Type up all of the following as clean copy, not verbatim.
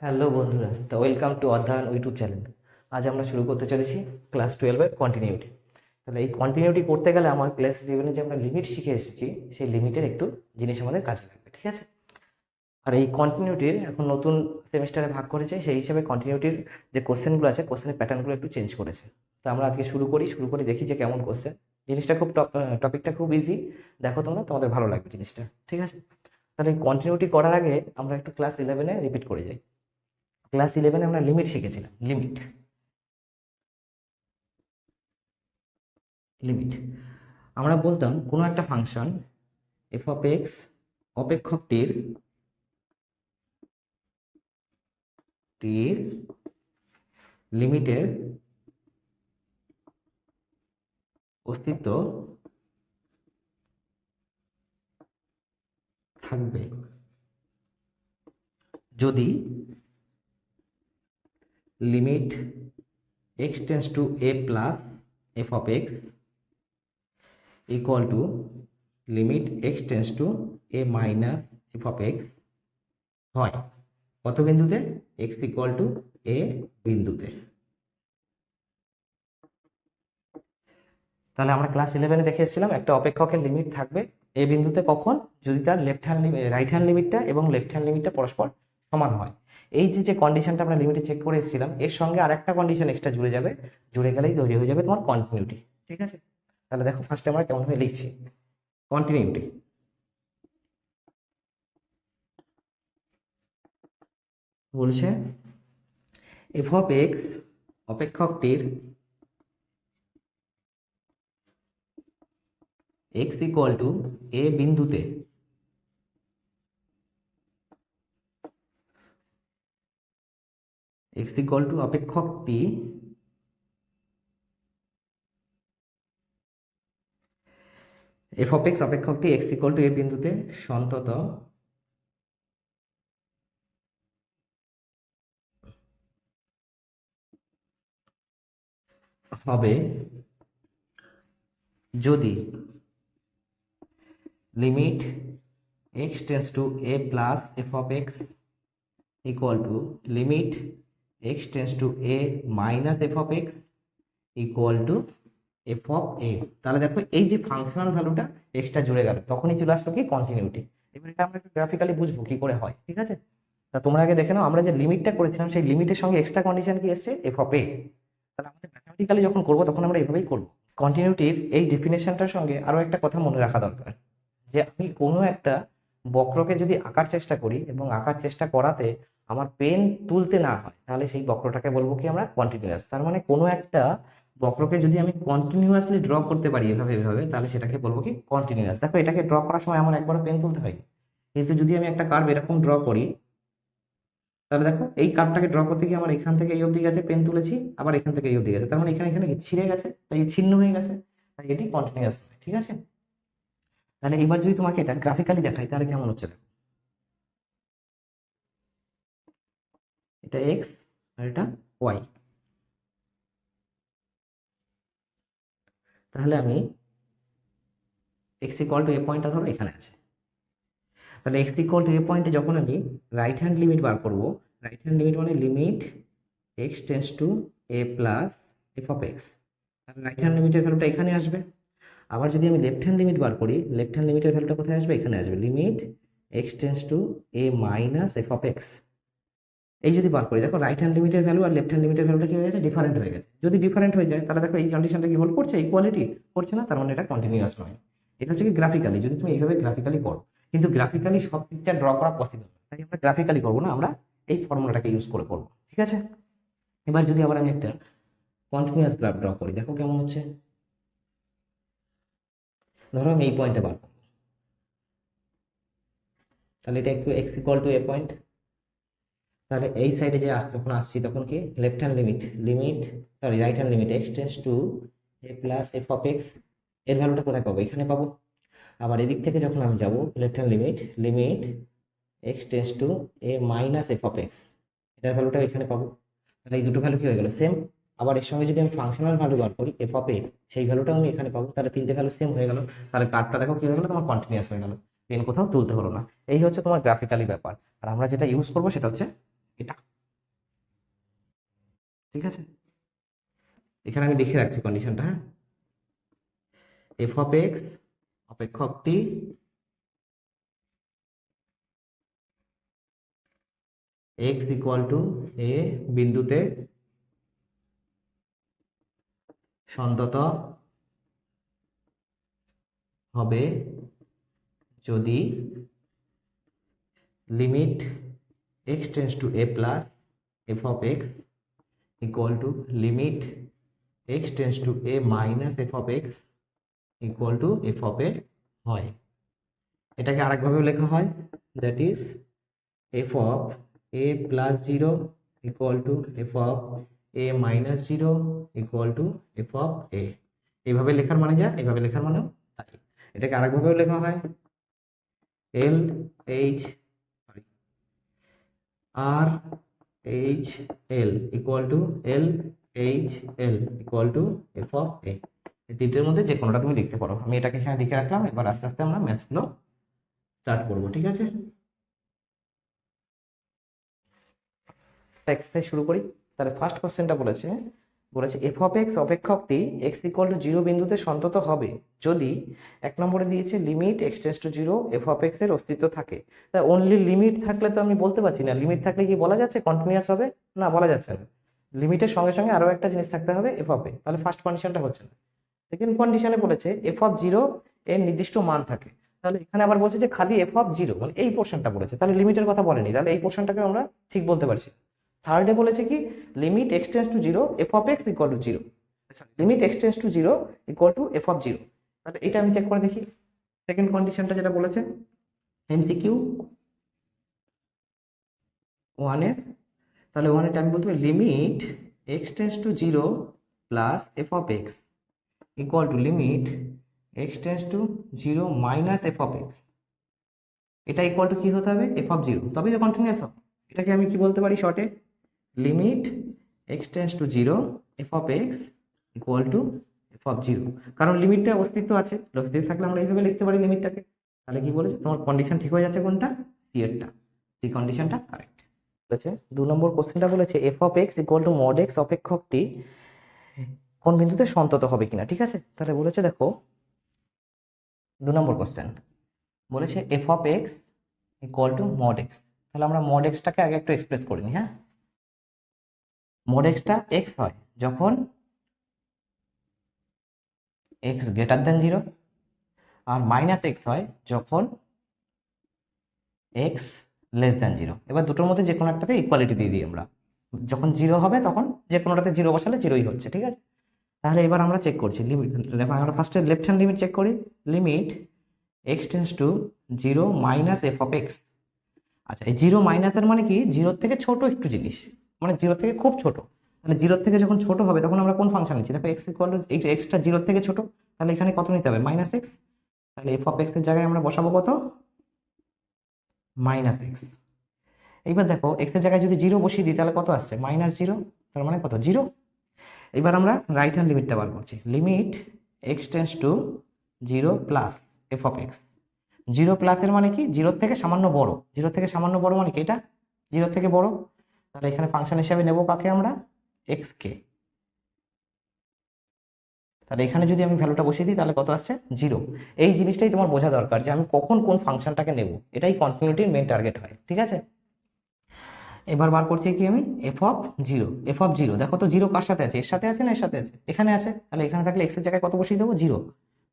Hello বন্ধুরা, তো welcome to অধ্যয়ন ইউটিউব চ্যানেল। আজ আমরা শুরু করতে চলেছি ক্লাস 12-এর কন্টিনিউটি। তাহলে এই কন্টিনিউটি করতে গেলে আমার ক্লাস 11-এ যে আমরা লিমিট শিখে এসেছি, সেই লিমিটের একটু জিনিস আমাদের কাজে লাগবে, ঠিক আছে? আর এই কন্টিনিউটির এখন নতুন সেমিস্টারে ভাগ করেছে, সেই হিসেবে কন্টিনিউটির যে কোশ্চেনগুলো আছে, কোশ্চেনের প্যাটার্নগুলো একটু চেঞ্জ করেছে। তো আমরা আজকে শুরু করি দেখি যে কেমন কোশ্চেন। জিনিসটা খুব টপিকটা খুব ইজি, দেখো তোমরা, তোমাদের ভালো লাগবে জিনিসটা, ঠিক আছে? তাহলে এই কন্টিনিউটি করার আগে আমরা একটু ক্লাস 11-এ রিপিট করে যাই। ক্লাস 11-এ আমরা লিমিট শিখেছিলাম। লিমিট লিমিট আমরা বলতাম কোনো একটা ফাংশন এফ অফ এক্স অপেক্ষকটির লিমিটের অস্তিত্ব থাকবে যদি limit x tends to A plus F of x equal to limit x tends to A minus F of x হয় কত বিন্দুতে? এক্স ইকুয়াল টু এ বিন্দুতে। তাহলে আমরা ক্লাস 11-এ দেখে এসেছিলাম একটা অপেক্ষকের লিমিট থাকবে এ বিন্দুতে কখন? যদি তার রাইট হ্যান্ড লিমিটটা এবং লেফট হ্যান্ড লিমিটটা পরস্পর সমান হয়। এই যে কন্ডিশনটা আমরা লিমিটে চেক করে এসেছিলাম, এর সঙ্গে আরেকটা কন্ডিশন এক্সট্রা জুড়ে যাবে, জুড়ে গেলেই তৈরি হয়ে যাবে তোমার কন্টিনিউটি, ঠিক আছে? তাহলে দেখো ফার্স্টে আমরা কেমনভাবে লিখছি কন্টিনিউটি। বলছে এফ অফ এক্স অপেক্ষকটির এক্স ইকুয়াল টু এ বিন্দুতে এক্স ইকুয়াল টু অপেক্ষকটি এফ অফ এক্স অপেক্ষকটি এক্স ইকুয়াল টু এ বিন্দুতে সন্তত হবে যদি limit x tends to A plus F of x equal to limit x tends to A minus F of x equal to F of A. তাহলে দেখো এই যে functional ভ্যালুটা এক্সট্রা জুড়ে গেল, তখনই চলে আসলো কি কন্টিনিউটি। এবার এটা আমরা একটু গ্রাফিক্যালি বুঝবো কি করে হয়, ঠিক আছে? তা তোমরা আগে দেখে নাও, আমরা যে লিমিটটা করেছিলাম সেই লিমিটের সঙ্গে এক্সট্রা কন্ডিশন কি এসছে? F of A. তাহলে আমাদের ম্যাথমেটিক্যালি যখন করবো তখন আমরা এভাবেই করবো। কন্টিনিউটির এই ডেফিনেশনটার সঙ্গে আরো একটা কথা মনে রাখা দরকার, যে আমি কোনো একটা বক্রকে যদি আঁকার চেষ্টা করি এবং আঁকার চেষ্টা করাতে আমার পেন তুলতে না হয়, তাহলে সেই বক্রটাকে বলবো কি আমরা? কন্টিনিউয়াস। তার মানে কোনো একটা বক্রকে যদি আমি কন্টিনিউয়াসলি ড্র করতে পারি এভাবে এভাবে, তাহলে সেটাকে বলবো কি? কন্টিনিউয়াস। দেখো এটাকে ড্র করার সময় আমার একবারও পেন তুলতে হয়, কিন্তু যদি আমি একটা কার্ভ এরকম ড্র করি, তাহলে দেখো এই কার্ভটাকে ড্র করতে গিয়ে আমার এখান থেকে এই অবধি গেছে, পেন তুলেছি, আবার এখান থেকে এই অবধি গেছে, তার মানে এখানে এখানে কি ছিঁড়ে গেছে, তাই ছিন্ন হয়ে গেছে, তাই এটি কন্টিনিউয়াস, ঠিক আছে? তাহলে এবার যদি তোমাকে এটা গ্রাফিক্যালি দেখাই তাহলে কেমন হচ্ছে দেখো। এটা এক্স আর এটা ওয়াই। তাহলে আমি এক্স ইকুয়াল টু এ পয়েন্টটা ধরো এখানে আছে। তাহলে এক্স ইকুয়াল টু এ পয়েন্টে যখন আমি রাইট হ্যান্ড লিমিট বার করবো, রাইট হ্যান্ড লিমিট মানে limit x tends to A plus F of x, তাহলে রাইট হ্যান্ড লিমিটের ভ্যালুটা এখানে আসবে। আবার যদি আমি লেফট হ্যান্ড লিমিট বার করি, লেফট হ্যান্ড লিমিটের ভ্যালুটা কোথায় আসবে? এখানে আসবে, limit x tends to A minus F of x. এই যদি বার করি, দেখো রাইট হ্যান্ড লিমিটের ভ্যালু আর লেফট হ্যান্ড লিমিটের ভ্যালুটা কি হয়ে গেছে? ডিফারেন্ট হয়ে গেছে। যদি ডিফারেন্ট হয়ে যায় তাহলে দেখো এই কন্ডিশনটা কি হোল্ড করছে? ইকুয়ালিটি করছে না, তার মানে এটা কন্টিনিউয়াস নয়। এটা হচ্ছে কি গ্রাফিক্যালি, যদি তুমি এইভাবে গ্রাফিক্যালি করো। কিন্তু গ্রাফিক্যালি সব পিকচার ড্র করা পসিবল, তাই আমরা গ্রাফিক্যালি করবো না, আমরা এই ফর্মুলাটাকে ইউজ করে করবো, ঠিক আছে? এবার যদি আবার আমি একটা কন্টিনিউয়াস গ্রাফ ড্র করি, দেখো কেমন হচ্ছে। ধরো আমি এই পয়েন্টে বার করবো, তাহলে এটা একটু x equal to A point. তাহলে এই সাইডে যে যখন আসছি তখন কি left hand limit, right hand limit x tends to A plus F of X, এর ভ্যালুটা কোথায় পাবো? এখানে পাবো। আবার এদিক থেকে যখন আমি যাব left hand limit x tends to A minus F of x, এটার ভ্যালুটা এখানে পাবো। তাহলে এই দুটো ভ্যালু কি হয়ে গেল? সেম। আবার এর সঙ্গে যদি আমি ফাংশনাল ভ্যালু বার করি এফ অফ এক্স, সেই ভ্যালুটাও আমি এখানে পাবো। তাহলে তিনটে ভ্যালু সেম হয়ে গেল। তাহলে কার্ভটা দেখো কি হয়ে গেল? তোমার কন্টিনিউয়াস হয়ে গেল, পেন কোথাও তুলতে হলো না। এই হচ্ছে তোমার গ্রাফিক্যালি ব্যাপার। আর আমরা যেটা ইউজ করবো সেটা হচ্ছে এটা। ঠিক আছে, এখানে আমি লিখে রাখছি কন্ডিশনটা। হ্যাঁ, এফ অফ এক্স অপেক্ষকটি এক্স ইকুয়াল টু এ বিন্দুতে সন্তত হবে যদি limit x tends to A plus F of x equal to limit x tends to A minus F of x equal to F of A হয়। এটাকে আরেকভাবেও লেখা হয়, that is F of A plus zero equal to F of A minus zero equal to F of A. এইভাবে লেখার মানে যা, এইভাবে লেখার মানেও তাই। এটাকে আরেকভাবেও লেখা হয় L H sorry R H L equal to L H L equal to F of A. এই তিনটের মধ্যে যে কোনোটা তুমি লিখতে পারো। আমি এটাকে এখানে লিখে রাখলাম, এবার আস্তে আস্তে আমরা ম্যাথসগুলো স্টার্ট করবো। ঠিক আছে, এক্সারসাইজ শুরু করি। তাহলে ফার্স্ট কোশ্চেনটা বলেছে এফ অফ এক্স অপেক্ষকটি এক্স ইকুয়াল টু জিরো বিন্দুতে সন্তত হবে যদি, এক নম্বরে দিয়েছে limit x tends to zero F of X এর অস্তিত্ব থাকে। তাই অনলি লিমিট থাকলে তো আমি বলতে পারছি না, লিমিট থাকলে কি বলা যাচ্ছে কন্টিনিউয়াস হবে? না, বলা যাচ্ছে না। লিমিটের সঙ্গে সঙ্গে আরো একটা জিনিস থাকতে হবে এফ অফ এ, তাহলে ফার্স্ট কন্ডিশনটা হচ্ছে না। সেকেন্ড কন্ডিশনে বলেছে এফ অফ জিরো এর নির্দিষ্ট মান থাকে। তাহলে এখানে আবার বলছে যে খালি এফ অফ জিরো, মানে এই পোর্শনটা বলেছে, তাহলে লিমিটের কথা বলেনি, তাহলে এই পোর্শনটাকে আমরা ঠিক বলতে পারছি। থার্ডে বলেছে কি limit x tends to zero F of x equal to zero, limit x tends to zero equal to F of zero. তাহলে এটা আমি চেক করে দেখি সেকেন্ড কন্ডিশনটা যেটা বলেছে এমসিকিউ ওয়ানের। তাহলে ওয়ানেরটা আমি বলতে পারি limit x tends to zero plus F of x equal to limit x tends to zero minus F of x. এটা ইকুয়াল টু কি হতে হবে? এফ অফ জিরো, তবেই তো কন্টিনিউয়াস হবে। এটাকে আমি কি বলতে পারি শর্টে? Limit x tends to zero F of x equal to F of zero. কারণ লিমিটটা অস্তিত্ব আছে, অস্তিত্ব থাকলে আমরা এইভাবে লিখতে পারি লিমিটটাকে। তাহলে কি বলেছে তোমার কন্ডিশন ঠিক হয়ে যাচ্ছে কোনটা? সি এরটা, সি কন্ডিশনটা কারেক্ট বলেছে। 2 নম্বর কোশ্চেনটা বলেছে F of x equal to mod X অপেক্ষকটি কোন বিন্দুতে সন্তত হবে কিনা। ঠিক আছে, তাহলে বলেছে দেখো 2 নম্বর কোশ্চেন বলেছে F of x equal to mod x. তাহলে আমরা মড এক্সটাকে আগে একটু এক্সপ্রেস করে নিই। হ্যাঁ, মড এক্সটা এক্স হয় যখন এক্স গ্রেটার দেন জিরো, আর মাইনাস এক্স হয় যখন এক্স লেস দেন জিরো। এবার দুটোর মধ্যে যে কোনো একটাতে ইকুয়ালিটি দিয়ে দিই আমরা, যখন জিরো হবে তখন যে কোনোটাতে জিরো বসালে জিরোই হচ্ছে। ঠিক আছে, তাহলে এবার আমরা চেক করছি লিমিট। আমরা ফার্স্টে লেফট হ্যান্ড লিমিট চেক করি, limit x tends to zero minus F of x. আচ্ছা, এই জিরো মাইনাসের মানে কি? জিরোর থেকে ছোট একটু জিনিস, মানে জিরো থেকে খুব ছোট। তাহলে জিরোর থেকে যখন ছোট হবে তখন আমরা কোন ফাংশন নিচ্ছি? দেখো এক্স ইকুয়াল টু এই এক্সটা জিরোর থেকে ছোট, তাহলে এখানে কত নিতে হবে? Minus x. তাহলে এফ অফ এক্স এর জায়গায় আমরা বসাবো কত? Minus x. এইবার দেখো এক্স এর জায়গায় যদি জিরো বসিয়ে দিই তাহলে কত আসছে? মাইনাস জিরো, তার মানে কত? জিরো। এবার আমরা রাইট হ্যান্ড লিমিটটা বার করছি, limit x tends to zero plus F of x. Zero প্লাসের মানে কি? জিরোর থেকে সামান্য বড়, জিরো থেকে সামান্য বড় মানে কি? এটা জিরোর থেকে বড়। তাহলে এখানে ফাংশন হিসাবে নেব কাকে আমরা? এক্স কে। তাহলে এখানে যদি আমি ভ্যালুটা বসিয়ে দিই তাহলে কত আসছে? জিরো। এই জিনিসটাই তোমার বোঝা দরকার যে আমি কখন কোন ফাংশনটাকে নেব, এটাই কন্টিনিউটির মেন টার্গেট হয়। ঠিক আছে, এবার বার করছি কি আমি? F of zero. F of zero দেখো তো জিরো কার সাথে আছে? এর সাথে আছে না এর সাথে আছে? এখানে আছে। তাহলে এখানে থাকলে এক্স এর জায়গায় কত বসিয়ে দেবো? জিরো।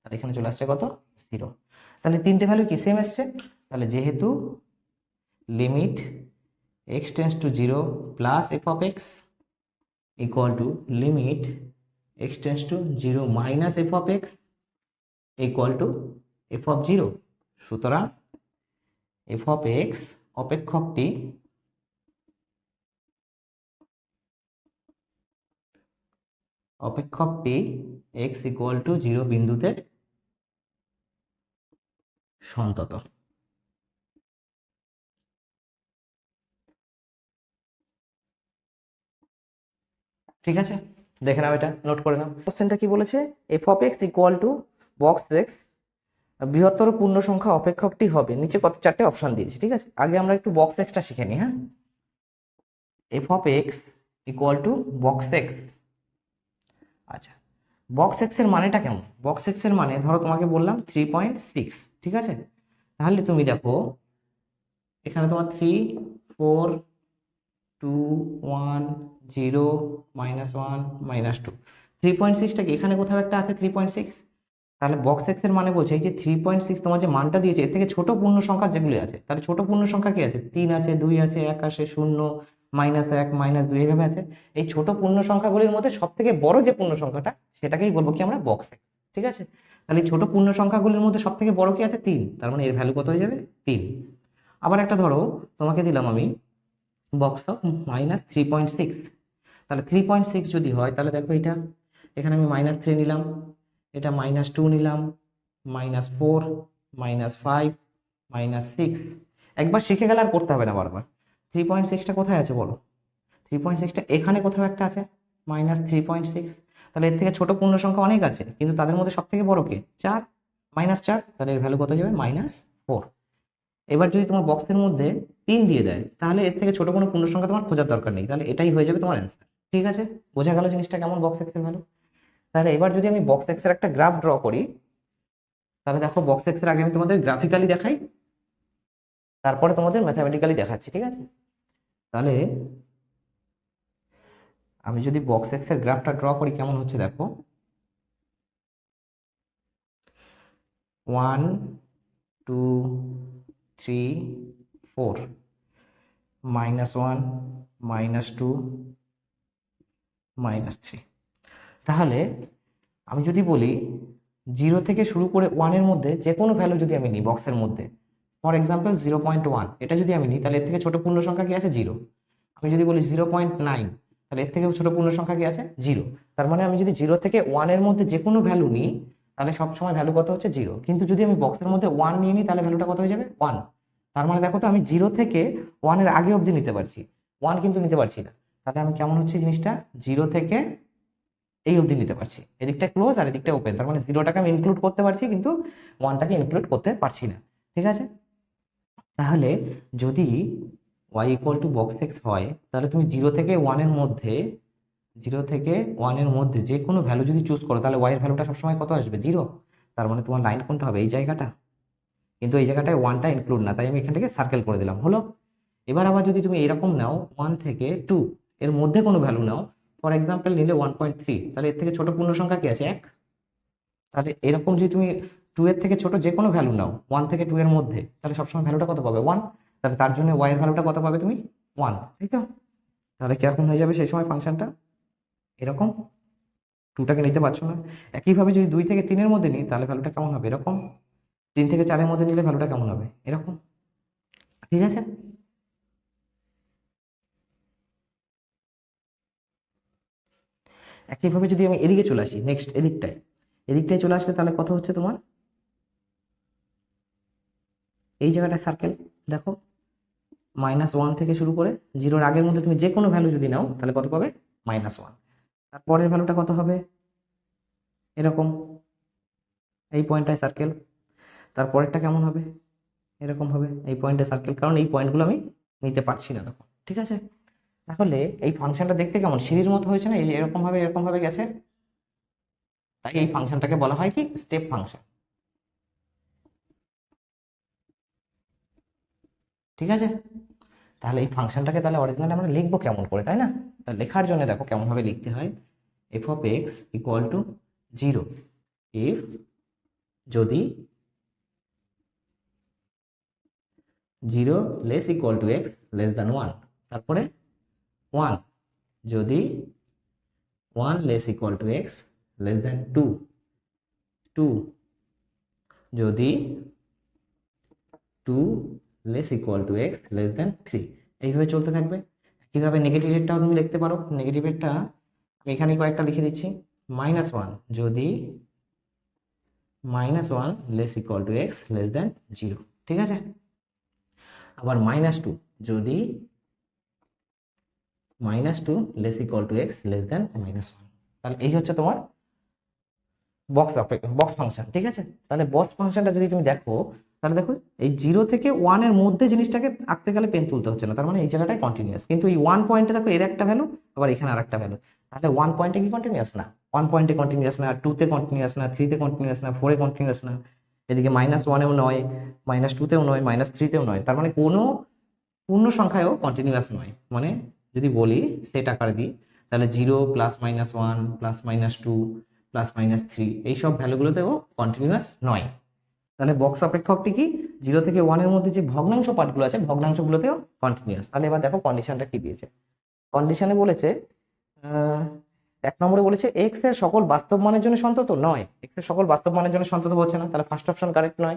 তাহলে এখানে চলে আসছে কত? জিরো। তাহলে তিনটে ভ্যালু কি সেম এসছে? তাহলে যেহেতু limit x tends to zero plus F of x equal to limit x tends to zero minus F of x equal to F of zero, সুতরাং এফ অফ এক্স অপেক্ষকটি x equal to zero বিন্দুতে সন্তত। ঠিক আছে, দেখে নাও, এটা note করে নাও। কোশ্চেনটা কি বলেছে? F of x equal to box x বৃহত্তর পূর্ণ সংখ্যা অপেক্ষকটি হবে। নিচে কত চারটে অপশন দিয়েছে। ঠিক আছে, আগে আমরা একটু বক্স এক্সটা শিখে নিই। হ্যাঁ, F of x equal to box x. আচ্ছা, বক্স এক্স এর মানেটা কেমন? বক্স এক্স এর মানে ধরো তোমাকে বললাম 3.6, ঠিক আছে? তাহলে তুমি দেখো এখানে তোমার 3, 4, 2, 1, 0, -1, -2, 3.6টা কি এখানে কোথাও একটা আছে 3.6? তাহলে বক্স এক্স এর মানে বলছে এই যে 3.6 তোমার যে মানটা দিয়েছে এর থেকে ছোট পূর্ণ সংখ্যা যেগুলি আছে, তাহলে ছোট পূর্ণ সংখ্যা কি আছে? 3 আছে, 2 আছে, 1 আছে, 0, -1, -2 এইভাবে আছে। এই ছোট পূর্ণ সংখ্যাগুলির মধ্যে সব থেকে বড় যে পূর্ণ সংখ্যাটা সেটাকেই বলবো কি আমরা বক্স এক্স, ঠিক আছে? তাহলে এই ছোট পূর্ণ সংখ্যাগুলির মধ্যে সব থেকে বড় কি আছে? 3, তার মানে এর ভ্যালু কত হয়ে যাবে? 3। আবার একটা ধরো তোমাকে দিলাম আমি বক্স অফ -3.6, তাহলে 3.6 যদি হয় তাহলে দেখো এটা এখানে আমি -3 নিলাম, এটা -2 নিলাম, -4, -5, -6। একবার শিখে গেলে আর করতে হবে না বারবার। 3.6টা কোথায় আছে বলো? 3.6টা এখানে কোথাও একটা আছে, -3.6। তাহলে এর থেকে ছোট পূর্ণ সংখ্যা অনেক আছে, কিন্তু তাদের মধ্যে সব থেকে বড় কে? 4, -4, তাহলে এর ভ্যালু কত যাবে? -4। এবার যদি তোমার বক্সের মধ্যে 3 দিয়ে দেয় তাহলে এর থেকে ছোট কোনো পূর্ণ সংখ্যা তোমার খোঁজার দরকার নেই, তাহলে এটাই হয়ে যাবে তোমার অ্যান্সার, ঠিক আছে? বোঝা গেল জিনিসটা কেমন বক্স এক্স এর ভ্যালু? তাহলে এবার যদি আমি বক্স এক্স এর একটা গ্রাফ ড্র করি, তাহলে দেখো বক্স এক্স এর আগে আমি তোমাদের গ্রাফিক্যালি দেখাই, তারপরে তোমাদের ম্যাথামেটিক্যালি দেখাচ্ছি, ঠিক আছে? তাহলে আমি যদি বক্স এক্স এর গ্রাফটা ড্র করি কেমন হচ্ছে দেখো, 1, 2, 3, 4, -1, -2, -3। তাহলে আমি যদি বলি 0 থেকে শুরু করে 1 এর মধ্যে যে কোনো ভ্যালু যদি আমি নিই বক্সের মধ্যে, ফর এক্সাম্পল 0.1, এটা যদি আমি নিই তাহলে এর থেকে ছোট পূর্ণ সংখ্যা কি আছে? 0। আমি যদি বলি 0.9, তাহলে এর থেকে ছোট পূর্ণ সংখ্যা কি আছে? 0। তার মানে আমি যদি 0 থেকে 1 এর মধ্যে যে কোনো ভ্যালু নিই তাহলে সবসময় ভ্যালু কত হচ্ছে? 0। কিন্তু যদি আমি বক্সের মধ্যে 1 নিয়ে নিই তাহলে ভ্যালুটা কত হয়ে যাবে? 1। তার মানে দেখো তো আমি 0 থেকে 1 এর আগে অবধি নিতে পারছি, 1 কিন্তু নিতে পারছি না। তাহলে আমি কেমন হচ্ছে জিনিসটা? 0 থেকে এই অবধি নিতে পারছি, এদিকটা ক্লোজ আর এদিকটা ওপেন, তার মানে 0টাকে আমি ইনক্লুড করতে পারছি কিন্তু 1টাকে ইনক্লুড করতে পারছি না, ঠিক আছে? তাহলে যদি y equal to box x হয় তাহলে তুমি 0 থেকে 1 এর মধ্যে 0 থেকে 1 এর মধ্যে যে কোনো ভ্যালু যদি চুজ করো তাহলে y এর ভ্যালুটা সবসময় কত আসবে? 0। তার মানে তোমার লাইন কোনটা হবে? এই জায়গাটা। কিন্তু এই জায়গাটায় 1টা ইনক্লুড না, তাই আমি এখান থেকে সার্কেল করে দিলাম, হলো? এবার আবার যদি তুমি এরকম নাও 1 থেকে 2 এর মধ্যে কোনো ভ্যালু নাও, ফর এক্সাম্পল নিলে 1.3, তাহলে এর থেকে ছোট পূর্ণ সংখ্যা কি আছে? 1। তাহলে এরকম যদি তুমি 2 এর থেকে ছোট যে কোনো ভ্যালু নাও 1 থেকে 2 এর মধ্যে, তাহলে সবসময় ভ্যালুটা কত পাবে? 1। তাহলে তার জন্য y এর ভ্যালুটা কত পাবে তুমি? 1, তাই তো? তাহলে কিরকম হয়ে যাবে সেই সময় ফাংশনটা? এরকম। 2টাকে নিতে পারছো না। একইভাবে যদি 2 থেকে 3 এর মধ্যে নিই তাহলে ভ্যালুটা কেমন হবে? এরকম। 3 থেকে 4 এর মধ্যে নিলে ভ্যালুটা কেমন হবে? এরকম, ঠিক আছে? একইভাবে যদি আমি এদিকে চলে আসি, নেক্সট এদিকটায় চলে আসলে তাহলে কত হচ্ছে তোমার? এই জায়গাটা সার্কেল দেখো, -1 থেকে শুরু করে 0-র আগের মধ্যে তুমি যে কোনো ভ্যালু যদি নাও তাহলে কত পাবে? -1। তারপরের ভ্যালুটা কত হবে? এরকম, এই পয়েন্টটায় সার্কেল। তারপরেরটা কেমন হবে? এরকম হবে, এই পয়েন্টে সার্কেল, কারণ এই পয়েন্টগুলো আমি নিতে পারছি না তখন, ঠিক আছে? তাহলে এই ফাংশনটা দেখতে কেমন? সিঁড়ির মতো হয়েছে না? এই এরকম ভাবে গেছে, তাই এই ফাংশনটাকে বলা হয় কি? স্টেপ ফাংশন, ঠিক আছে? তাহলে এই ফাংশনটাকে তাহলে অরিজিনালি আমরা লিখবো কেমন করে, তাই না? তা লেখার জন্য দেখো কেমন ভাবে লিখতে হয়। F of x equal to 0 if, যদি 0 less equal to x less than 1, তারপরে 1 যদি 1 less equal to x less than 2, 2 যদি 2 less equal to x less than 3। এইভাবে চলতে থাকবে। কিভাবে নেগেটিভ রেটটাও তুমি লিখতে পারো। নেগেটিভ রেটটা আমি এখানে কয়েকটা লিখে দিচ্ছি। -1 যদি -1 less equal to x less than 0, ঠিক আছে? আবার -2 যদি -2 less equal to x less than -1। তাহলে এই হচ্ছে তোমার বক্স ফাংশন, ঠিক আছে? তাহলে বক্স ফাংশনটা যদি তুমি দেখো তাহলে দেখো এই 0 থেকে 1 এর মধ্যে জিনিসটাকে আঁকতে গেলে পেন তুলতে হচ্ছে না, তার মানে এই জায়গাটাই কন্টিনিউয়াস। কিন্তু এই 1 পয়েন্টে দেখো এর একটা ভ্যালু, আবার এখানে আর একটা ভ্যালু, তাহলে 1 পয়েন্টে কি কন্টিনিউয়াস না? 1 পয়েন্টে কন্টিনিউয়াস না, 2 তে কন্টিনিউয়াস না, 3 তে কন্টিনিউয়াস না, 4 এ কন্টিনিউয়াস না, এদিকে -1এও নয়, -2তেও নয়, -3তেও নয়, তার মানে কোনো পূর্ণ সংখ্যায়ও কন্টিনিউয়াস নয়। মানে যদি বলি সেট আকারে দিই, তাহলে 0 +-1 +-2 +-3 এইসব ভ্যালুগুলোতেও কন্টিনিউয়াস নয়। তাহলে বক্স অপেক্ষকটি কি 0 থেকে 1 এর মধ্যে যে ভগ্নাংশ পার্টগুলো আছে ভগ্নাংশগুলোতেও কন্টিনিউয়াস। তাহলে এবার দেখো কন্ডিশনটা কি দিয়েছে। কন্ডিশনে বলেছে 1 নম্বরে বলেছে এক্স এর সকল বাস্তব মানের জন্য সন্তত নয়, এক্স এর সকল বাস্তব মানের জন্য সন্তত হচ্ছে না, তাহলে ফার্স্ট অপশন কারেক্ট নয়।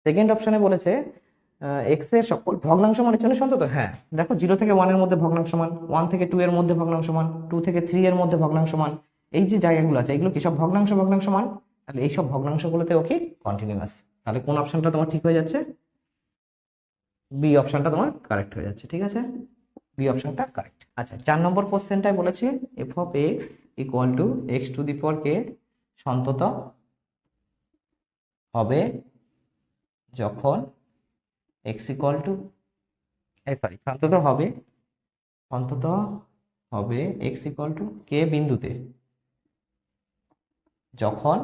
সেকেন্ড অপশনে বলেছে এক্স এর সকল ভগ্নাংশ মানের জন্য সন্তত, হ্যাঁ দেখো 0 থেকে 1 এর মধ্যে ভগ্নাংশ মান, 1 থেকে 2 এর মধ্যে ভগ্নাংশ মান, 2 থেকে 3 এর মধ্যে ভগ্নাংশ মান, এই যে জায়গাগুলো আছে এগুলো কি সব ভগ্নাংশ মান, তাহলে এই সব ভগ্নাংশগুলোতেও কি কন্টিনিউয়াস। তাহলে কোন অপশনটা তোমার ঠিক হয়ে যাচ্ছে? বি অপশনটা তোমার কারেক্ট হয়ে যাচ্ছে, ঠিক আছে, বি অপশনটা কারেক্ট। আচ্ছা 4 নম্বর কোশ্চেনটায় বলেছে F of x equal to X to the power K সন্তত হবে যখন এক্স ইকুয়াল টু সন্তত হবে এক্স ইকুয়াল টু কে বিন্দুতে যখন,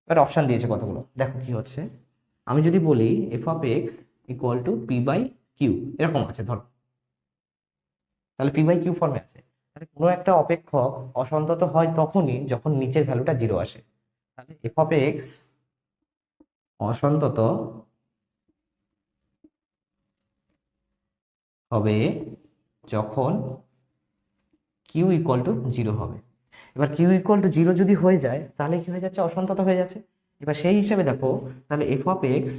এবার অপশন দিয়েছে কতগুলো, দেখো কি হচ্ছে। আমি যদি বলি f of x equal to p by q, এরকম আছে ধরো, তাহলে পি বাই কিউ ফর্মে আছে। তাহলে কোনো একটা অপেক্ষক অসন্তত হয় তখনই যখন নিচের ভ্যালুটা 0 আসে। তাহলে এফ অফ এক্স অসন্তত হবে যখন কিউ ইকুয়াল টু 0 হবে। এবার কিউ ইকুয়াল টু 0 যদি হয়ে যায় তাহলে কি হয়ে যাচ্ছে? অসন্তত হয়ে যাচ্ছে। এবার সেই হিসেবে দেখো, তাহলে F of x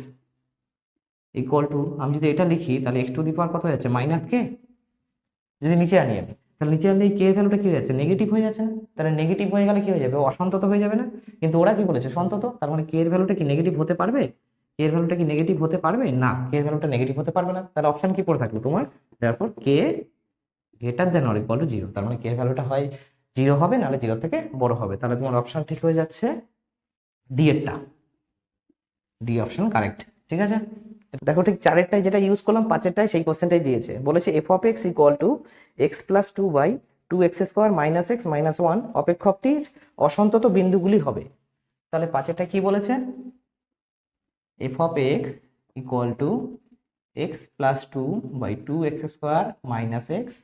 equal two, আমি যদি এটা লিখি তাহলে এক্স টু দি পাওয়ার কত হয়ে যাচ্ছে? মাইনাস কে। যদি নিচে আনি আমি, তাহলে নিচে আনলে কে ভ্যালুটা কি হয়ে যাচ্ছে? নেগেটিভ হয়ে যাচ্ছে না? তাহলে নেগেটিভ হয়ে গেলে কি হয়ে যাবে? অসন্তত হয়ে যাবে না? কিন্তু ওরা কি বলেছে? সন্তত, তার মানে কে এর ভ্যালুটা কি নেগেটিভ হতে পারবে? কে এর ভ্যালুটা কি নেগেটিভ হতে পারবে না? কে এর ভ্যালুটা নেগেটিভ হতে পারবে না। তাহলে অপশন কি পড়ে থাকলো তোমার? তারপর K greater than or equal to 0, তার মানে কে এর ভ্যালুটা হয় 0 হবে, নাহলে 0 থেকে বড় হবে। তাহলে তোমার অপশন ঠিক হয়ে যাচ্ছে ডি এরটা, ডি অপশন কারেক্ট, ঠিক আছে। দেখো ঠিক 4এরটাই যেটা ইউজ করলাম 5এরটাই সেই কোশ্চেনটাই দিয়েছে। বলেছে F of x equal to x plus 2 by 2x square minus x minus 1 অপেক্ষকটির অসন্তত বিন্দুগুলি হবে। তাহলে 5এরটা কি বলেছে? F of x equal to x plus 2 by 2x square minus x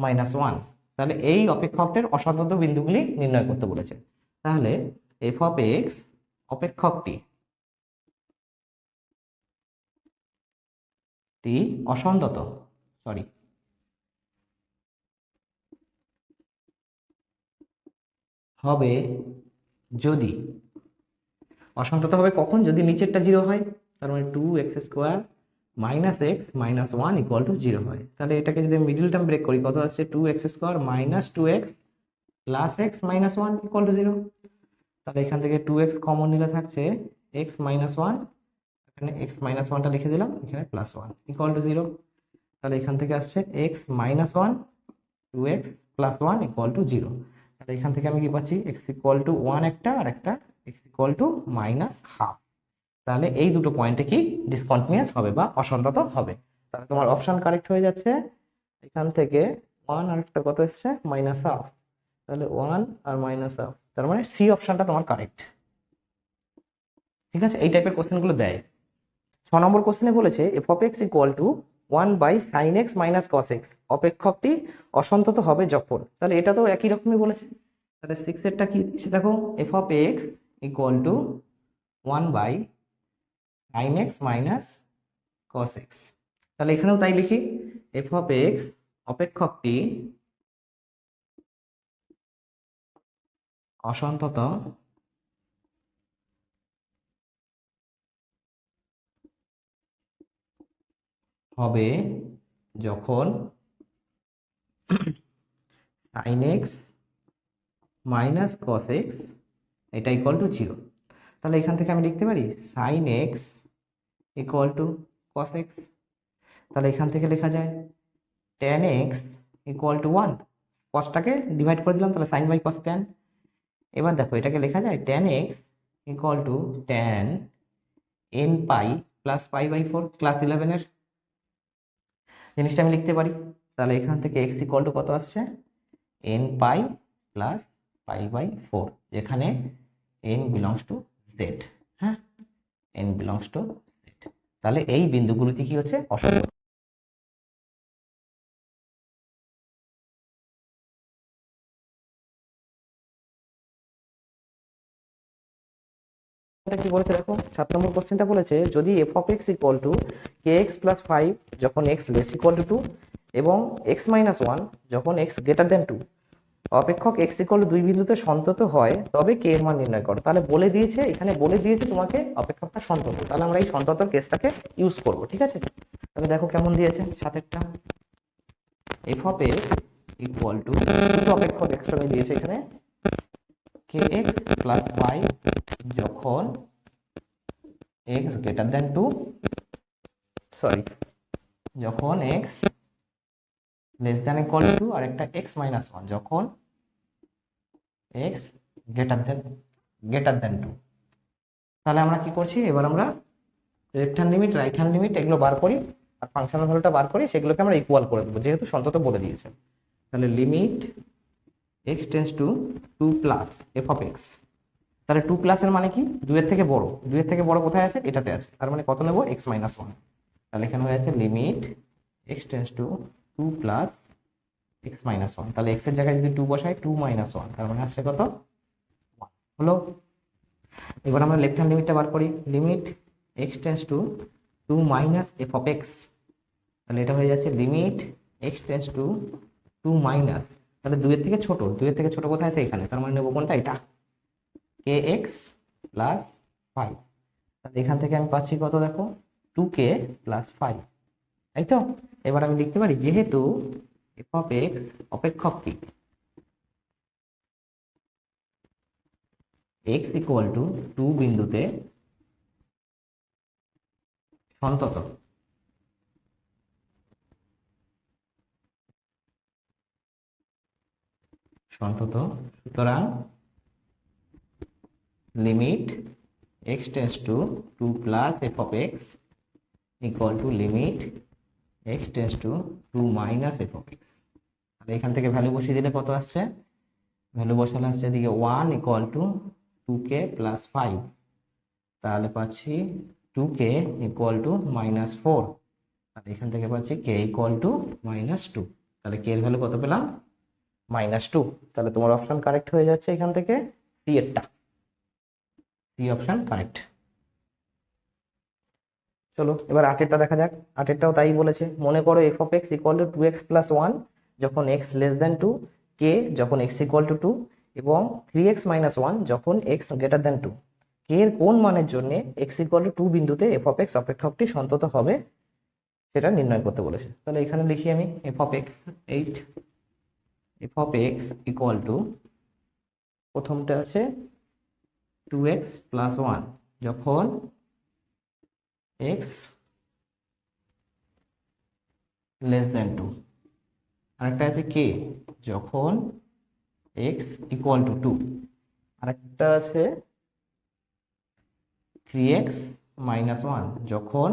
minus 1, তাহলে এই অপেক্ষকটির অসন্তত বিন্দুগুলি নির্ণয় করতে বলেছে। তাহলে এফ অফ এক্স অপেক্ষকটি অসন্তত হবে যদি, অসন্তত হবে কখন? যদি নিচেরটা 0 হয়, তার মানে 2x square minus x minus 1 equal to 0 হয়। তাহলে এটাকে যদি মিডিল টার্ম ব্রেক করি কত আসছে? 2x square minus 2x plus x minus 1 equal to 0। তাহলে এখান থেকে 2x কমন নিলে থাকছে x মাইনাস 1, এখানে x মাইনাস 1টা লিখে দিলাম, এখানে প্লাস 1 ইকুয়াল টু 0। তাহলে এখান থেকে আসছে x minus 1 2x plus 1 equal to 0। তাহলে এখান থেকে আমি কি পাচ্ছি? x ইকুয়াল টু 1 একটা, আর একটা x equal two minus half. তাহলে এই দুটো পয়েন্টে কি ডিসকন্টিনিউয়াস হবে বা অসন্তত হবে। তাহলে তোমার অপশন কারেক্ট হয়ে যাচ্ছে। এখান থেকে 1 আর একটা কত এসছে? Minus half. তাহলে 1 আর মাইনাস হাফ, তার মানে সি অপশনটা তোমার কারেক্ট, ঠিক আছে। এই টাইপের কোশ্চেনগুলো দেয়। 6 নম্বর কোশ্চেনে বলেছে F of x equal to 1 by sine X minus cos X অপেক্ষকটি অসন্তত হবে যখন, তাহলে এটা তো একই রকমই বলেছে। তাহলে 6এরটা কি দিয়েছে দেখো, F of x equal to 1 by sine X minus cos X, তাহলে এখানেও তাই লিখি, এফ অফ এক্স অপেক্ষকটি অসন্তত হবে যখন sine X minus cos X এটা ইকুয়াল টু 0। তাহলে এখান থেকে আমি লিখতে পারি sine X equal to cos X. তাহলে এখান থেকে লেখা যায় ট্যান এক্স ইকুয়াল টু 1, কসটাকে ডিভাইড করে দিলাম, তাহলে সাইন বাই কস ট্যান। এবার দেখো এটাকে লেখা যায় tan x equal to tan n pi plus pi by 4, class 11-এর জিনিসটা আমি লিখতে পারি। তাহলে এখান থেকে এক্স ইকুয়াল টু কত আসছে, n pi plus pi by 4, যেখানে এন বিলংস টু জেড। হ্যাঁ, এন বিলংস টু জেড। তাহলে এই বিন্দুগুলিতে কি হচ্ছে, অসঙ্গত। কি বলেছে দেখো, 7 নম্বর কোশ্চেনটা বলেছে যদি f of x equal to K x plus 5 যখন এক্স লেস ইকুয়াল টু 2 এবং এক্স মাইনাস 1 যখন এক্স গ্রেটার দেন 2 অপেক্ষক এক্স ইকুয়াল টু 2 বিন্দুতে সন্তত হয় তবে কে এর মান নির্ণয় করো। তাহলে বলে দিয়েছে, এখানে বলে দিয়েছে তোমাকে অপেক্ষকটা সন্তত, তাহলে আমরা এই সন্ততর কেসটাকে ইউজ করব। ঠিক আছে, তাহলে দেখো কেমন দিয়েছে সাতেরটা, f of x equal to দুটো অপেক্ষক একসঙ্গে দিয়েছে এখানে, কে এক্স প্লাস 5 যখন এক্স গ্রেটার দেন 2, সরি যখন x less than equal to, আর একটা এক্স মাইনাস 1 যখন এক্স গ্রেটার দেন 2। তাহলে আমরা কি করছি, এবার আমরা left hand limit right hand limit এগুলো বার করি, আর ফাংশনাল ভ্যালুটা বার করি, সেগুলোকে আমরা ইকুয়াল করে দেবো যেহেতু সন্তত বলে দিয়েছে। তাহলে limit x tends to 2 plus F of x, তাহলে 2 প্লাসের মানে কি, 2 এর থেকে বড়, 2 এর থেকে বড় কোথায় আছে, এটাতে আছে, তার মানে কত নেব, এক্স মাইনাস 1। তাহলে এখানে হয়ে যাচ্ছে limit x tends to 2 plus x minus 1, তাহলে এক্স এর জায়গায় যদি 2 বসাই 2 মাইনাস 1, তার মানে আসছে কত, 1 হলো। এবার আমরা লেফট হ্যান্ড লিমিটটা বার করি, limit x tends to 2 minus F of x, তাহলে এটা হয়ে যাচ্ছে limit x tends to 2 minus, তাহলে 2 এর থেকে ছোট, 2 এর থেকে ছোট কোথায় আছে, এখানে, তার মানে নেব কোনটা, এটা, কে এক্স প্লাস 5। তাহলে এখান থেকে আমি পাচ্ছি কত দেখো, 2k প্লাস 5, তাই তো। এবার আমি লিখতে পারি যেহেতু এফ অফ এক্স অপেক্ষকটি এক্স ইকুয়াল টু 2 বিন্দুতে সন্তত, সুতরাং limit x tends to 2 plus F of x equal to limit x tends to 2 minus F of x. তাহলে এখান থেকে ভ্যালু বসিয়ে দিলে কত আসছে, ভ্যালু বসালে আসছে এদিকে 1 ইকুয়াল টু 2k প্লাস 5, তাহলে পাচ্ছি 2k ইকুয়াল টু মাইনাস 4, আর এখান থেকে পাচ্ছি k ইকুয়াল টু মাইনাস 2, তাহলে k এর ভ্যালু কত পেলাম, মাইনাস 2। তাহলে তোমার অপশন কারেক্ট হয়ে যাচ্ছে এখান থেকে সি এরটা, সি অপশন কারেক্ট। চলো এবার আটেরটা দেখা যাক, আটেরটাও তাই বলেছে, মনে করো F of x equal two 2x plus 1 যখন এক্স লেস দেন 2, কে যখন এক্স ইকুয়াল টু 2 এবং 3x মাইনাস 1 যখন এক্স গ্রেটার দেন 2, কে এর কোন মানের জন্য এক্স ইকুয়াল টু 2 বিন্দুতে এফ অফ এক্স অপেক্ষকটি সন্তত হবে সেটা নির্ণয় করতে বলেছে। তাহলে এখানে লিখি আমি F of x 8, F of x equal two প্রথমটা আছে 2x প্লাস 1 যখন এক্স লেস দেন 2, আরেকটা আছে কে যখন এক্স ইকুয়াল টু 2, আরেকটা আছে 3x মাইনাস 1 যখন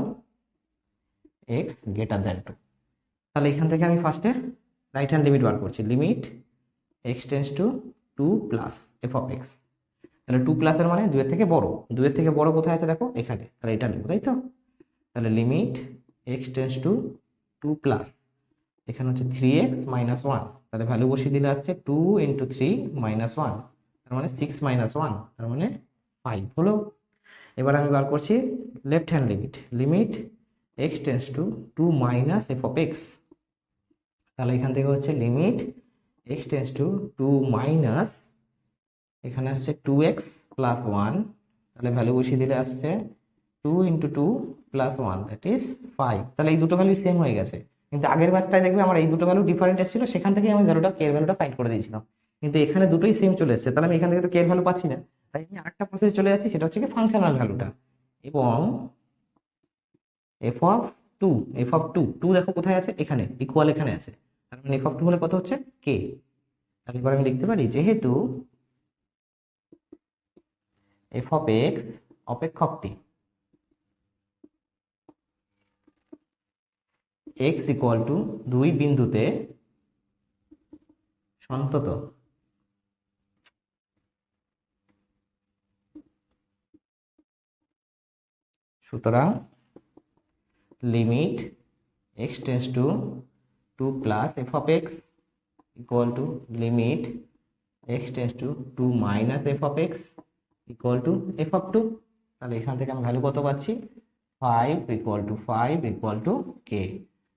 এক্স গ্রেটার দেন 2। তাহলে এখান থেকে আমি ফার্স্টে রাইট হ্যান্ড লিমিট বার করছি, limit x tends to 2 plus F of x, তাহলে 2 প্লাসের মানে 2 এর থেকে বড়, 2 এর থেকে বড় কোথায় আছে দেখো এখানে, তাহলে এটা নেব, তাই তো। তাহলে limit x tends to 2 plus, এখানে হচ্ছে 3x মাইনাস 1, তাহলে ভ্যালু বসিয়ে দিলে আসছে 2 ইন্টু 3 মাইনাস 1, তার মানে 6 মাইনাস 1, তার মানে 5 হলো। এবার আমি বার করছি left hand limit, limit x tends to 2 minus F of x, তাহলে এখান থেকে হচ্ছে limit x tends to 2 minus, এখানে আসছে 2x প্লাস 1, তাহলে ভ্যালু বসিয়ে দিলে আসছে 2 ইন্টু 2 প্লাস 1 দ্যাট ইজ 5, তাহলে এই দুটো ভ্যালু সেম হয়ে গেছে, কিন্তু আগের ব্যাচটায় দেখবে আমার এই দুটো ভ্যালু ডিফারেন্ট এসেছিল, সেখান থেকে আমি ভ্যালুটা কে এর ভ্যালুটা ফাইন্ড করে দিয়েছিলাম, কিন্তু এখানে দুটোই সেম চলে এসেছে, তাহলে আমি এখান থেকে তো কে এর ভ্যালু পাচ্ছি না, তাই আমি আরেকটা প্রসেস চলে যাচ্ছি, সেটা হচ্ছে কি ফাংশনাল ভ্যালুটা, এবং এফ অফ 2, এফ অফ 2 দেখো কোথায় আছে, এখানে ইকুয়াল এখানে আছে, তার মানে এফ অফ 2 হলে কত হচ্ছে কে। তাহলে এবার আমি লিখতে পারি যেহেতু এফ অফ এক্স অপেক্ষকটি এক্স ইকুয়াল টু 2 বিন্দুতে সন্তত সুতরাং limit x tends to 2 plus F of x equal to limit x tends to 2 minus F of x equal to F of 2। তাহলে এখান থেকে আমি ভ্যালু কত পাচ্ছি 5 equal to 5 equal to k.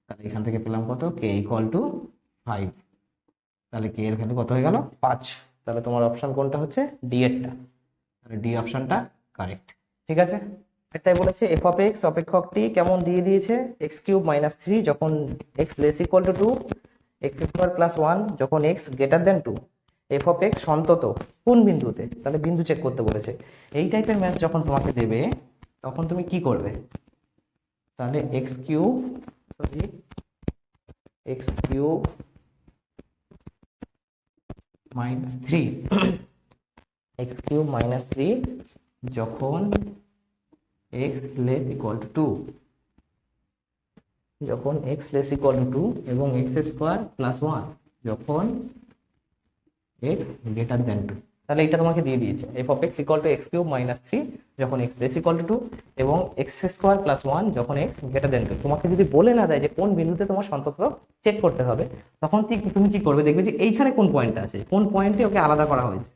তাহলে এখান থেকে পেলাম কত কে ইকুয়াল টু 5। তাহলে কে এর ভ্যালু কত হয়ে গেল 5। তাহলে তোমার অপশন কোনটা হচ্ছে ডি এরটা, তাহলে ডি অপশনটা কারেক্ট। ঠিক আছে, এটাই বলেছে এফ অফ এক্স অপেক্ষকটি কেমন দিয়ে দিয়েছে এক্স কিউব মাইনাস 3 যখন x less equal to 2, x square plus 1 যখন x greater than 2। F of x সন্তত কোন বিন্দুতে, তাহলে বিন্দু চেক করতে বলেছে। এই টাইপের ম্যাথ যখন তোমাকে দেবে তখন তুমি কি করবে, তাহলে x cube minus 3 x cube minus 3 যখন x লেস ইকুয়াল টু 2, যখন x লেস ইকুয়াল টু 2 এবং x স্কোয়ার প্লাস 1 যখন x গ্রেটার দেন 2। তাহলে এটা তোমাকে দিয়ে দিয়েছে f of x equal two x cube minus 3 যখন x লেস ইকুয়াল টু 2 এবং x স্কোয়ার প্লাস 1 যখন x গ্রেটার দেন 2। তোমাকে যদি বলে না দেয় যে কোন বিন্দুতে তোমার সন্তত চেক করতে হবে, তখন তুমি কি করবে, দেখবে যে এইখানে কোন পয়েন্টটা আছে, কোন পয়েন্টে ওকে আলাদা করা হয়েছে,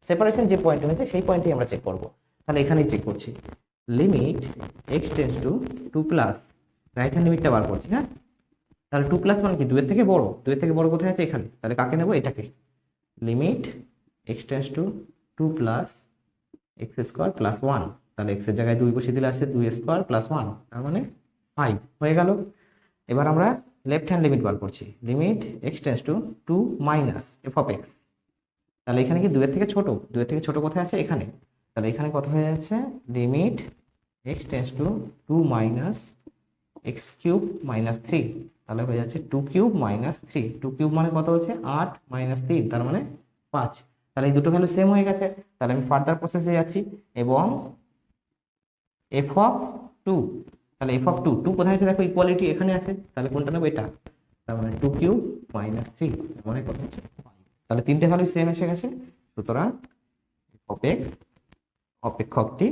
সেপারেশন যে পয়েন্ট হয়েছে সেই পয়েন্টেই আমরা চেক করব। তাহলে এখানেই চেক করছি limit x tends to 2 plus, right hand লিমিটটা বার করছি। হ্যাঁ, তাহলে 2 প্লাস মানে কি 2 এর থেকে বড়, 2 এর থেকে বড় কোথায় আছে এখানে, তাহলে কাকে নেব এটাকে। Limit x tends to 2 plus x square plus 1, তাহলে এক্স এর জায়গায় 2 বসিয়ে দিলে আসছে 2 স্কোয়ার প্লাস 1, তার মানে 5 হয়ে গেল। এবার আমরা লেফট হ্যান্ড লিমিট বার করছি limit x tends to 2 minus F of x, তাহলে এখানে কি 2 এর থেকে ছোট, 2 এর থেকে ছোট কোথায় আছে এখানে, তাহলে এখানে কত হয়ে যাচ্ছে limit x tends to 2 minus x cube minus 3, তাহলে হয়ে যাচ্ছে 2 কিউব মাইনাস 3, 2 কিউব মানে কত হচ্ছে 8 মাইনাস 3, তার মানে 5। তাহলে এই দুটো ভ্যালু সেম হয়ে গেছে। তাহলে আমি ফার্দার প্রসেসে যাচ্ছি এবং এফ অফ 2, তাহলে এফ অফ 2 কোথায় আছে দেখো ইকুয়ালিটি এখানে আছে, তাহলে কোনটা নেবো এটা, তার মানে 2 কিউব মাইনাস 3 মানে কত হচ্ছে 5। তাহলে তিনটে ভ্যালু সেম এসে গেছে। সুতরাং অফ এক্স অপেক্ষকটি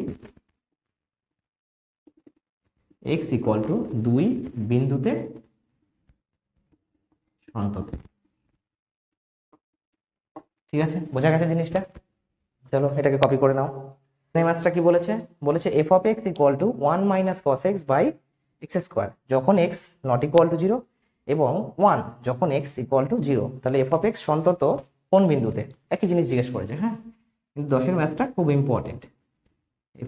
x ইকুয়াল টু 2 বিন্দুতে সন্তত। ঠিক আছে, বোঝা গেছে জিনিসটা। চলো এটাকে কপি করে নাও। এই ম্যাথটা কি বলেছে, বলেছে f of x equal to 1 minus cos x by x square যখন x নট ইকুয়াল টু 0 এবং 1 যখন x ইকুয়াল টু 0। তাহলে f অফ x সন্তত কোন বিন্দুতে, একই জিনিস জিজ্ঞেস করেছে। হ্যাঁ, কিন্তু 10 ম্যাথটা খুব important.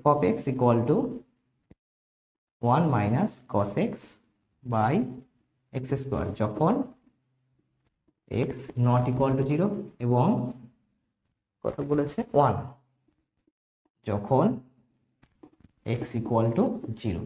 f of x equal to 1 minus cos x by x square যখন x নট ইকুয়াল টু 0 এবং কত বলেছে 1 যখন x ইকুয়াল টু 0।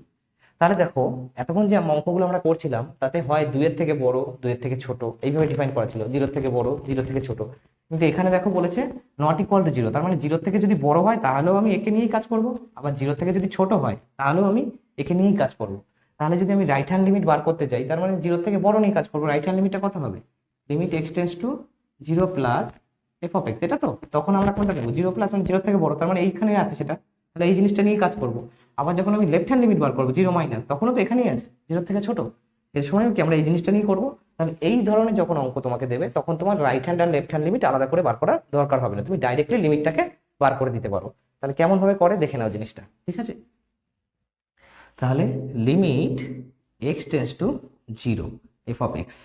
তাহলে দেখো এতক্ষণ যে অঙ্কগুলো আমরা করছিলাম তাতে হয় 2 এর থেকে বড় 2 এর থেকে ছোট এইভাবে ডিফাইন করা ছিল, 0 থেকে বড় 0 থেকে ছোট। কিন্তু এখানে দেখো বলেছে নট ইকুয়াল টু 0, তার মানে 0 থেকে যদি বড় হয় তাহলেও আমি একে নিয়েই কাজ করব, আবার 0 থেকে যদি ছোট হয় তাহলেও আমি একে নিয়েই কাজ করব। তাহলে যদি আমি রাইট হ্যান্ড লিমিট বার করতে চাই তার মানে 0 থেকে বড় নিয়ে কাজ করব। রাইট হ্যান্ড লিমিটটা কত হবে, limit x tends to 0 plus F of x, এটা তো তখন আমরা কোনটা নেব 0 প্লাস মানে 0 থেকে বড়, তার মানে এইখানে আছে সেটা, তাহলে এই জিনিসটা নিয়েই কাজ করব। আবার যখন আমি লেফট হ্যান্ড লিমিট বার করবো 0 মাইনাস, তখনও তো এখানেই আছে 0 থেকে ছোট, এর সময় কি আমরা এই জিনিসটা নিয়ে করবো। তাহলে এই ধরনের যখন অঙ্ক তোমাকে দেবে তখন তোমার রাইট হ্যান্ড আর লেফট হ্যান্ড লিমিট আলাদা করে বার করার দরকার হবে না, তুমি ডাইরেক্টলি লিমিটটাকে বার করে দিতে পারো। তাহলে কেমন ভাবে করে দেখে নাও জিনিসটা। ঠিক আছে, তাহলে limit x tends to 0 f of x,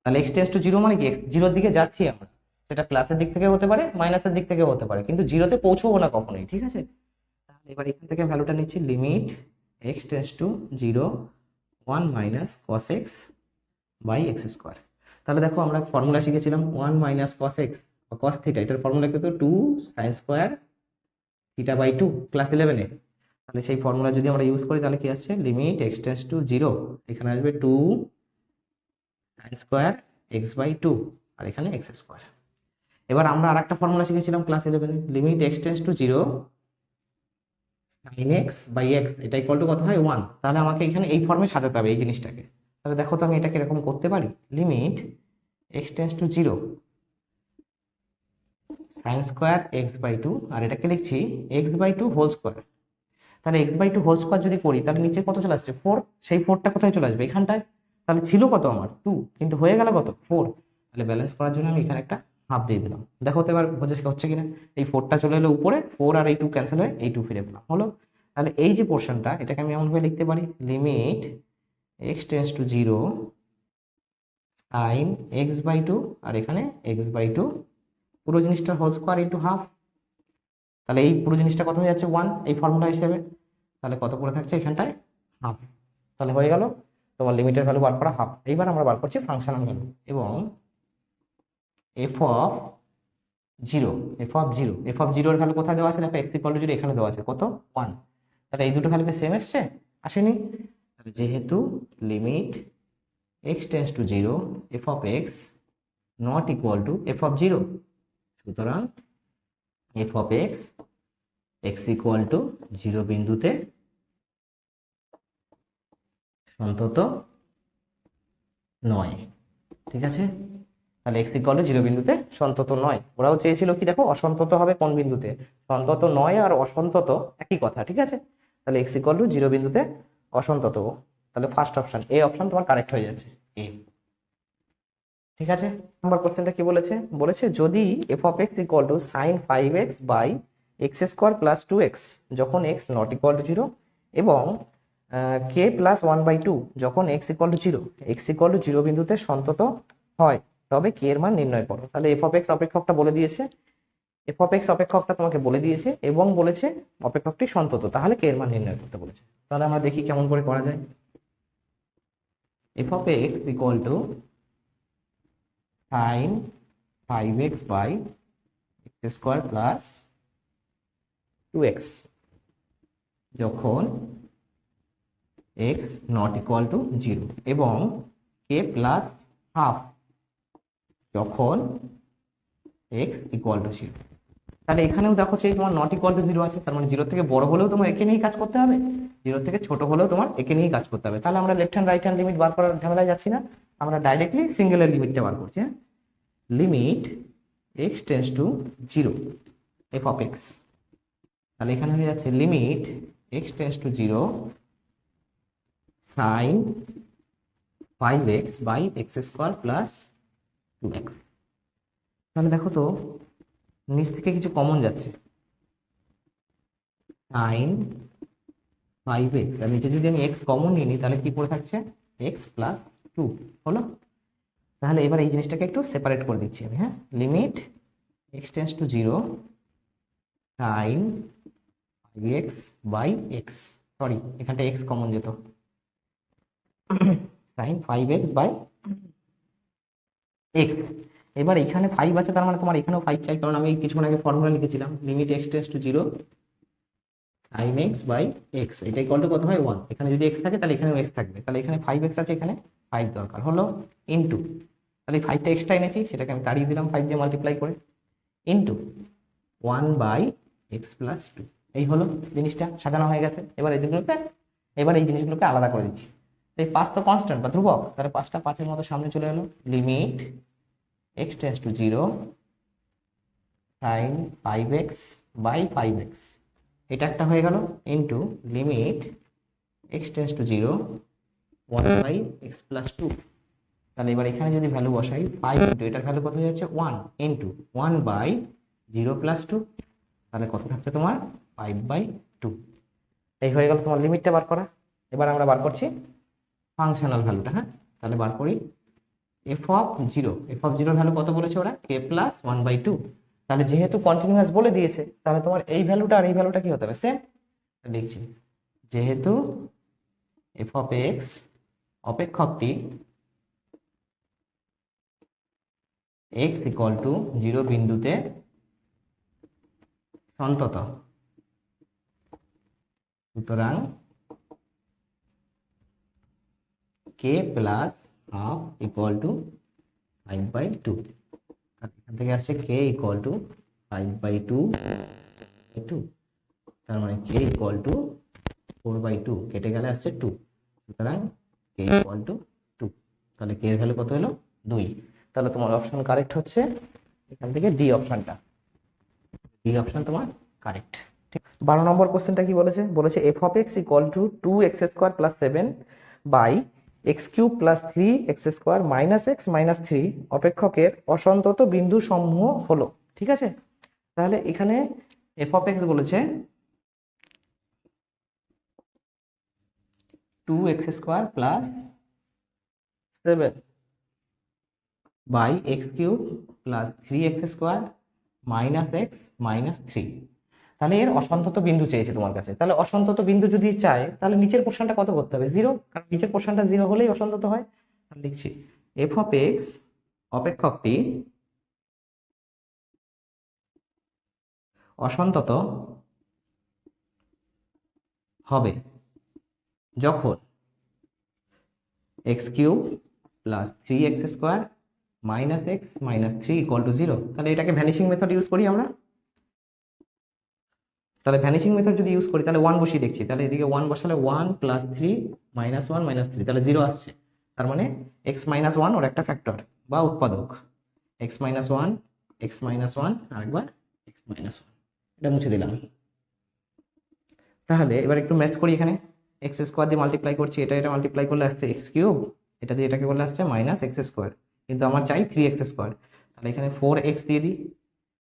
তাহলে এক্স টেন্স টু 0 মানে কি এক্স 0 দিকে যাচ্ছি আমরা, সেটা প্লাসের দিক থেকে হতে পারে মাইনাসের দিক থেকে হতে পারে, কিন্তু 0-তে পৌঁছবো না কখনোই। ঠিক আছে, তাহলে এবার এখান থেকে ভ্যালুটা নিচ্ছি limit x tends to 0 1 minus cos x by x square. তাহলে দেখো আমরা ফর্মুলা শিখেছিলাম 1 মাইনাস cos x বা cos থিটা, এটার ফর্মুলা কিন্তু 2 sin square theta by 2 class 11-এ। তাহলে সেই ফর্মুলা যদি আমরা ইউজ করি তাহলে কি আসছে লিমিট এক্স টেন্স টু 0, এখানে আসবে 2 sin স্কোয়ার x বাই 2 আর এখানে এক্স স্কোয়ার। এবার আমরা আরেকটা ফর্মুলা শিখেছিলাম ক্লাস 11-এ, limit x tends to 0 sine x by x এটা ইকুয়াল টু কত হয় 1। তাহলে আমাকে এখানে এই ফর্মে সাজাতে হবে এই জিনিসটাকে। তাহলে দেখো তো আমি এটাকে এরকম করতে পারি, limit x tends to 0 sine square x by 2, আর এটাকে লিখছি এক্স বাই 2 হোল স্কোয়ার। তাহলে এক্স বাই 2 হোল স্কোয়ার যদি করি তাহলে নিচে কত চলে আসছে 4, সেই 4টা কোথায় চলে আসবে এখানটায়। তাহলে ছিল কত আমার 2, কিন্তু হয়ে গেল কত 4। তাহলে ব্যালেন্স করার জন্য আমি এখানে একটা হাফ দিয়ে দিলাম। দেখো তো এবার হচ্ছে কিনা, এই 4টা চলে এলো উপরে, 4 আর এই 2 ক্যান্সেল হয়ে এই 2 ফিরে পেলাম, হলো। তাহলে এই যে পোর্শনটা এটাকে আমি এমনভাবে লিখতে পারি, limit x tends to 0 sine x by 2, আর এখানে এক্স বাই 2 পুরো জিনিসটা হোল স্কোয়ার ইন্টু হাফ। তাহলে এই পুরো জিনিসটা কত হয়ে যাচ্ছে 1 এই ফর্মুলা হিসেবে। তাহলে কত পড়ে থাকছে এখানটায় হাফ। তাহলে হয়ে গেল তোমার লিমিটের ভ্যালু বার করা হাফ। এইবার আমরা বার করছি ফাংশনাল ভ্যালু, এবং F of zero F of জিরোর ভ্যালু কোথায় দেওয়া আছে দেখো, এক্স ইকুয়াল টু 0 এখানে দেওয়া আছে কত 1। তাহলে এই দুটো ভ্যালু কি সেম এসছে, আসেনি। তাহলে যেহেতু limit x tends to 0 f of x not equal to F of 0, সুতরাং F of x x equal to 0 বিন্দুতে অন্তত নয়। ঠিক আছে, তাহলে এক্স ইকুয়াল টু 0 বিন্দুতে সন্তত নয়। ওরাও চেয়েছিল কি দেখো অসন্তত হবে কোন বিন্দুতে, সন্তত নয় আর অসন্তত একই কথা, ঠিক আছে। তাহলে এক্স ইকুয়াল টু 0 বিন্দুতে অসন্তত, তাহলে ফার্স্ট অপশন এ অপশন তোমার কারেক্ট হয়ে যাচ্ছে এ। ঠিক আছে, নাম্বার কোশ্চেনটা কি বলেছে, বলেছে যদি f of x equal to sine 5x by x square plus 2x যখন এক্স নট ইকুয়াল টু 0, এবং কে প্লাস 1/2 যখন x equal to 0, x equal to 0 বিন্দুতে সন্তত হয়, তবে কে এর মান নির্ণয় করো। তাহলে এফ অফ এক্স অপেক্ষকটা বলে দিয়েছে, এফ অফ এক্স অপেক্ষকটা তোমাকে বলে দিয়েছে, এবং বলেছে অপেক্ষকটি সন্তত, তাহলে কে এর মান নির্ণয় করতে বলেছে। তাহলে আমরা দেখি কেমন করে করা যায়। F of x equal to sine 5x by x square plus 2x যখন x নট ইকুয়াল টু 0, এবং কে প্লাস হাফ যখন x ইকুয়াল টু 0। তাহলে এখানেও দেখো সেই তোমার নট ইকুয়াল টু 0 আছে, তার মানে 0 থেকে বড় হলেও তোমার একে নিয়েই কাজ করতে হবে, 0 থেকে ছোট হলেও তোমার একে নিয়েই কাজ করতে হবে। তাহলে আমরা left hand right hand limit বার করার ঝামেলায় যাচ্ছি না, আমরা ডাইরেক্টলি সিঙ্গেলের লিমিটটা বার করছি। হ্যাঁ, limit x tends to 0 f of x, তাহলে এখানে হয়ে যাচ্ছে limit x tends to 0 sine 5x by x square plus 2x। তাহলে দেখো তো নিচ থেকে কিছু কমন যাচ্ছে, সাইন 5x, আর নিচে যদি আমি x কমন নিয়ে নিই তাহলে কি পড়ে থাকছে x প্লাস 2, হলো। তাহলে এবার এই জিনিসটাকে একটু সেপারেট করে দিচ্ছি আমি। হ্যাঁ, limit x tends to 0 sine 5x by x, sorry এখানটা x কমন যেত, সাইন 5x বাই এক্স। এবার এখানে 5 আছে, তার মানে তোমার এখানেও 5 চাই, কারণ আমি কিছুক্ষণ আগে ফর্মুলা লিখেছিলাম limit x tends to 0 sine x by x, এটা ইকুয়াল টু কত হয় 1। এখানে যদি x থাকে তাহলে এখানেও x থাকবে, তাহলে এখানে 5x আছে, এখানে 5 দরকার, হলো ইনটু, তাহলে 5টা এক্সট্রা এনেছি সেটাকে আমি তাড়িয়ে দিলাম 5 দিয়ে মাল্টিপ্লাই করে, ইনটু 1 বাই এক্স প্লাস 2। এই হলো জিনিসটা সাজানো হয়ে গেছে। এবার এই জিনিসগুলোকে আলাদা করে দিচ্ছি। এই 5 তো কনস্ট্যান্ট বা ধ্রুবক, তাহলে 5টা 5-এর মতো সামনে চলে এলো, limit x tends to 0 sine 5x by 5x, এটা একটা হয়ে গেল, into limit x tends to 0 1 by x plus 2। তাহলে এবার এখানে যদি ভ্যালু বসাই 5 ইন্টু এটার ভ্যালু কত হয়ে যাচ্ছে 1 ইন্টু 1 বাই 0 প্লাস 2, তাহলে কত থাকছে তোমার 5/2। এই হয়ে গেল তোমার লিমিটটা বার করা। এবার আমরা বার করছি ফাংশনাল ভ্যালুটা। হ্যাঁ, তাহলে বার করি এফ অফ 0 ভ্যালু কত বলেছে ওরা, কে প্লাস 1/2। তাহলে যেহেতু কন্টিনিউয়াস বলে দিয়েছে তাহলে তোমার এই ভ্যালুটা আর এই ভ্যালুটা কি হতে হবে সেম, লিখছি যেহেতু এফ অফ এক্স অপেক্ষকটি x ইকুয়াল টু 0 বিন্দুতে সন্তত, সুতরাং k plus half equal to 5/2। এখান থেকে আসছে কে ইকুয়াল টু 5/2, তার মানে কে ইকুয়াল টু 4/2, কেটে গেলে আসছে 2, সুতরাং কে ইকুয়াল টু 2। তাহলে কে এর ভ্যালু কত হলো? 2। তাহলে তোমার অপশন কারেক্ট হচ্ছে এখান থেকে ডি অপশনটা, ডি অপশন তোমার কারেক্ট। 12 নম্বর কোশ্চেনটা কি বলেছে? বলেছে F of x equal to 2x² + 7 by x³ + 3x² - x - 3 অপেক্ষকের অসন্তত বিন্দু সমূহ হলো। ঠিক আছে, তাহলে এখানে এফ অফ এক্স বলেছে 2x² + 7 by x³ + 3x² - x - 3। তাহলে এর অসন্তত বিন্দু চেয়েছে তোমার কাছে। তাহলে অসন্তত বিন্দু যদি চায় তাহলে নিচের পোর্শনটা কত করতে হবে? 0, কারণ নিচের পোর্শনটা 0 হলেই অসন্তত হয়। তাহলে লিখছি এফ অফ এক্স অপেক্ষকটি অসন্তত হবে যখন x³ + 3x² - x - 3 = 0। তাহলে এটাকে ভ্যানিশিং মেথড ইউজ করি আমরা। তাহলে ভ্যানিশিং মেথড যদি ইউজ করি তাহলে 1 বসিয়ে দেখছি। তাহলে এদিকে 1 বসালে 1 + 3 - 1 - 3, তাহলে 0 আসছে। তার মানে x - 1 ওর একটা ফ্যাক্টর বা উৎপাদক, x - 1 x - 1 আরেকবার x - 1, এটা মুছে দিলাম। তাহলে এবার একটু ম্যাচ করি। এখানে x² দিয়ে মাল্টিপ্লাই করছি, এটা মাল্টিপ্লাই করলে আসছে x³, এটা দিয়ে এটাকে করলে আসছে -x², কিন্তু আমার চাই 3x²। তাহলে এখানে 4x দিয়ে দিই,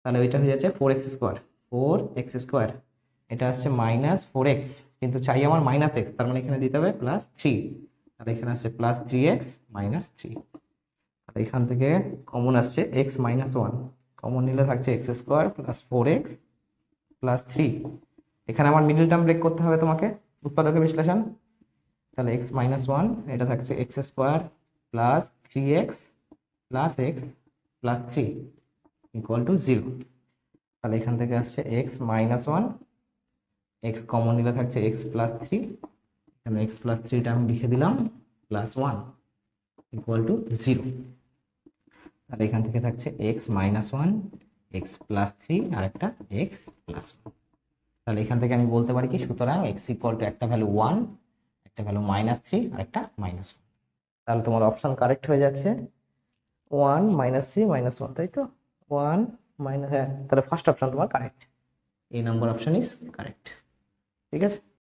তাহলে ওইটা হয়ে যাচ্ছে 4x², 4x², এটা আসছে -4x, কিন্তু চাই আমার -x, তার মানে এখানে দিতে হবে +3, তাহলে এখানে আসছে +3x - 3। তাহলে এখান থেকে কমন আসছে x - 1, কমন নিলে থাকছে x² + 4x + 3। এখানে আমার মিডল টার্ম ব্রেক করতে হবে তোমাকে, উৎপাদকের বিশ্লেষণ। তাহলে x - 1, এটা থাকছে x² + 3x + x + 3 = 0। তাহলে এখান থেকে আসছে x - 1, x কমন নিলে থাকছে x + 3, এখানে x + 3টা আমি লিখে দিলাম +1 = 0। তাহলে এখান থেকে থাকছে x - 1, x + 3 আর একটা x + 1। তাহলে এখান থেকে আমি বলতে পারি কি, সুতরাং x = একটা ভ্যালু 1, একটা ভ্যালু -3 আর একটা -1। তাহলে তোমার অপশন কারেক্ট হয়ে যাচ্ছে 1 - 3 -1, তাই তো? 1 হ্যাঁ, তাহলে ফার্স্ট অপশন তোমার কারেক্ট, এই নাম্বার অপশন ইজ কারেক্ট। ঠিক আছে।